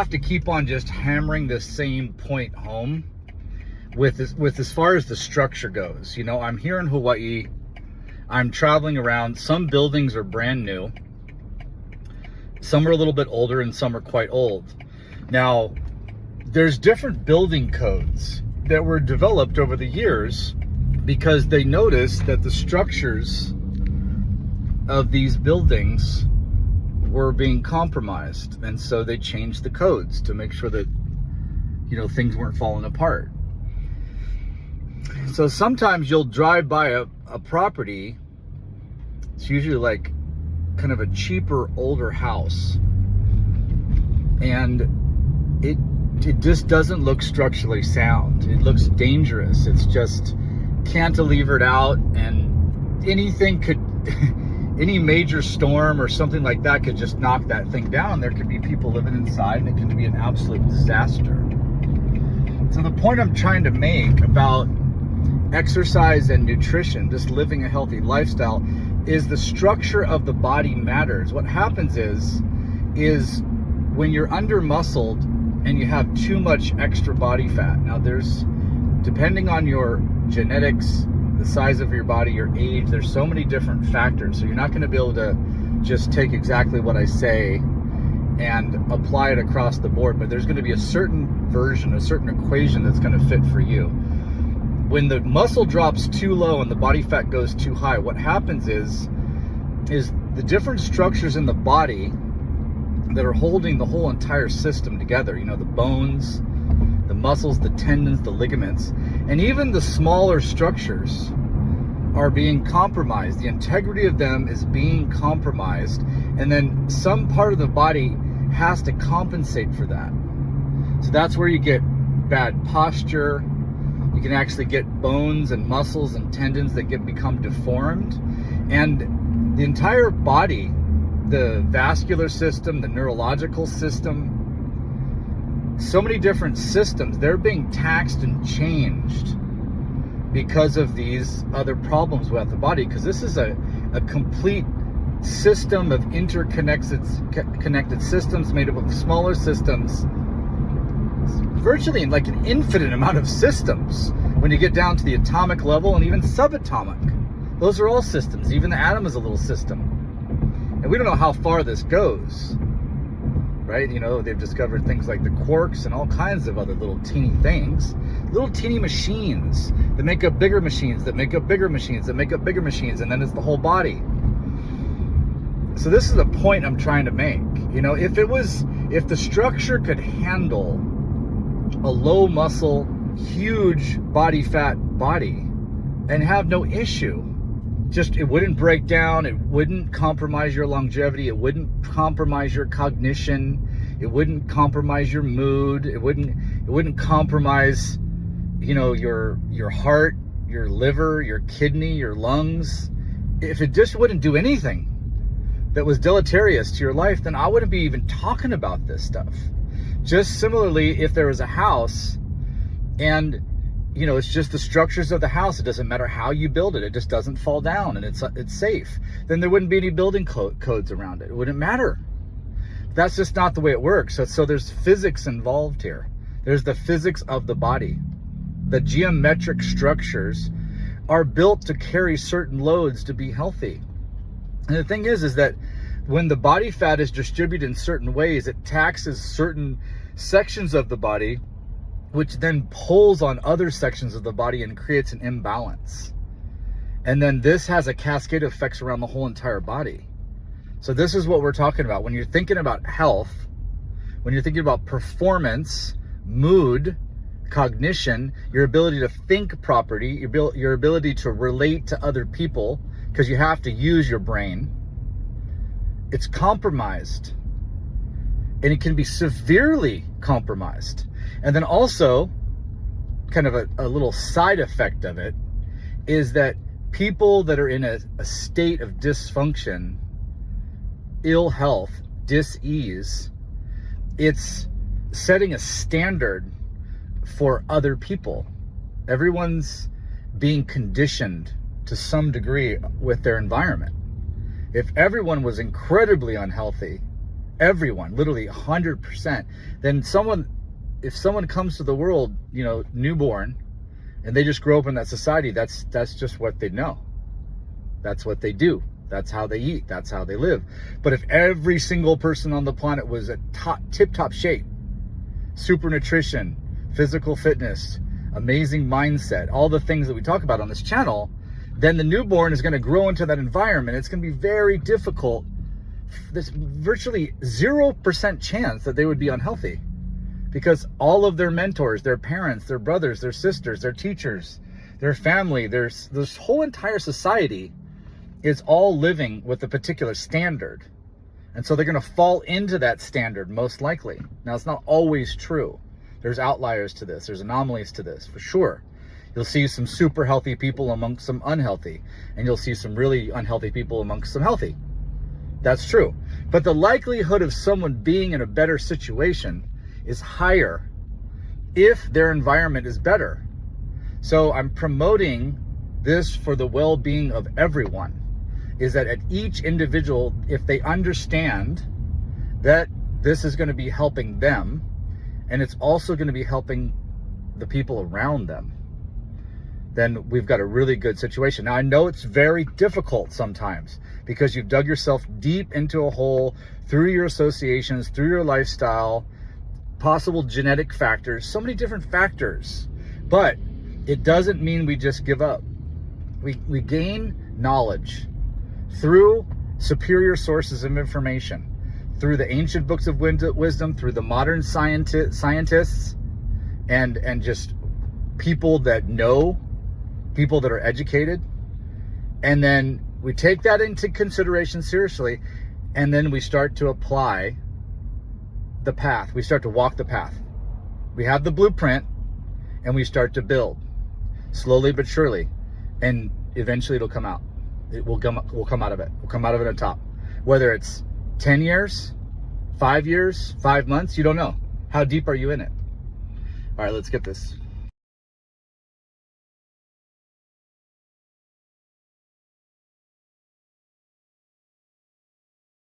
have to keep on just hammering this same point home with as far as the structure goes. You know, I'm here in Hawaii. I'm traveling around. Some buildings are brand new. Some are a little bit older and some are quite old. Now, there's different building codes that were developed over the years because they noticed that the structures of these buildings were being compromised. And so they changed the codes to make sure that, you know, things weren't falling apart. So sometimes you'll drive by a property. It's usually like kind of a cheaper, older house. And it just doesn't look structurally sound. It looks dangerous. It's just cantilevered out, and anything could, any major storm or something like that could just knock that thing down. There could be people living inside, and it can be an absolute disaster. So the point I'm trying to make about exercise and nutrition, just living a healthy lifestyle, is the structure of the body matters. What happens is when you're under muscled and you have too much extra body fat. Now there's, depending on your genetics, the size of your body, your age, there's so many different factors. So you're not going to be able to just take exactly what I say and apply it across the board, but there's going to be a certain version, a certain equation that's going to fit for you. When the muscle drops too low and the body fat goes too high, what happens is the different structures in the body that are holding the whole entire system together, you know, the bones, the muscles, the tendons, the ligaments, and even the smaller structures are being compromised. The integrity of them is being compromised, and then some part of the body has to compensate for that. So that's where you get bad posture. You can actually get bones and muscles and tendons that become deformed. And the entire body, the vascular system, the neurological system, so many different systems, they're being taxed and changed because of these other problems with the body. Because this is a complete system of connected systems made up of smaller systems, virtually like an infinite amount of systems when you get down to the atomic level and even subatomic. Those are all systems. Even the atom is a little system. And we don't know how far this goes, right? You know, they've discovered things like the quarks and all kinds of other little teeny things, little teeny machines that make up bigger machines, that make up bigger machines, that make up bigger machines, and then it's the whole body. So this is the point I'm trying to make. You know, if the structure could handle a low muscle, huge body fat body and have no issue, just it wouldn't break down, it wouldn't compromise your longevity, it wouldn't compromise your cognition, it wouldn't compromise your mood, it wouldn't compromise, you know, your heart, your liver, your kidney, your lungs. If it just wouldn't do anything that was deleterious to your life, then I wouldn't be even talking about this stuff. Just similarly, if there was a house and, you know, it's just the structures of the house, it doesn't matter how you build it, it just doesn't fall down and it's safe, then there wouldn't be any building codes around it. It wouldn't matter. That's just not the way it works. So there's physics involved here. There's the physics of the body. The geometric structures are built to carry certain loads to be healthy. And the thing is that when the body fat is distributed in certain ways, it taxes certain sections of the body, which then pulls on other sections of the body and creates an imbalance. And then this has a cascade of effects around the whole entire body. So this is what we're talking about. When you're thinking about health, when you're thinking about performance, mood, cognition, your ability to think properly, your ability to relate to other people, because you have to use your brain, it's compromised. And it can be severely compromised. And then also, kind of a little side effect of it, is that people that are in a state of dysfunction, ill health, dis-ease, it's setting a standard for other people. Everyone's being conditioned to some degree with their environment. If everyone was incredibly unhealthy everyone, literally 100%, then if someone comes to the world, newborn, and they just grow up in that society, that's just what they know. That's what they do. That's how they eat. That's how they live. But if every single person on the planet was at tip-top shape, super nutrition, physical fitness, amazing mindset, all the things that we talk about on this channel, then the newborn is going to grow into that environment. It's going to be very difficult. There's virtually 0% chance that they would be unhealthy, because all of their mentors, their parents, their brothers, their sisters, their teachers, their family, there's this whole entire society is all living with a particular standard. And so they're going to fall into that standard most likely. Now, it's not always true. There's outliers to this. There's anomalies to this, for sure. You'll see some super healthy people amongst some unhealthy, and you'll see some really unhealthy people amongst some healthy. That's true. But the likelihood of someone being in a better situation is higher if their environment is better. So I'm promoting this for the well-being of everyone, is that at each individual, if they understand that this is going to be helping them, and it's also going to be helping the people around them, then we've got a really good situation. Now, I know it's very difficult sometimes because you've dug yourself deep into a hole through your associations, through your lifestyle, possible genetic factors, so many different factors. But it doesn't mean we just give up. We gain knowledge through superior sources of information, through the ancient books of wisdom, through the modern scientists, and just people that know, people that are educated. And then we take that into consideration seriously, and then we start to apply the path. We start to walk the path. We have the blueprint, and we start to build slowly but surely, and eventually it'll come out. It will come out of it. We'll come out of it on top. Whether it's 10 years, 5 years, 5 months, you don't know. How deep are you in it? All right, let's get this.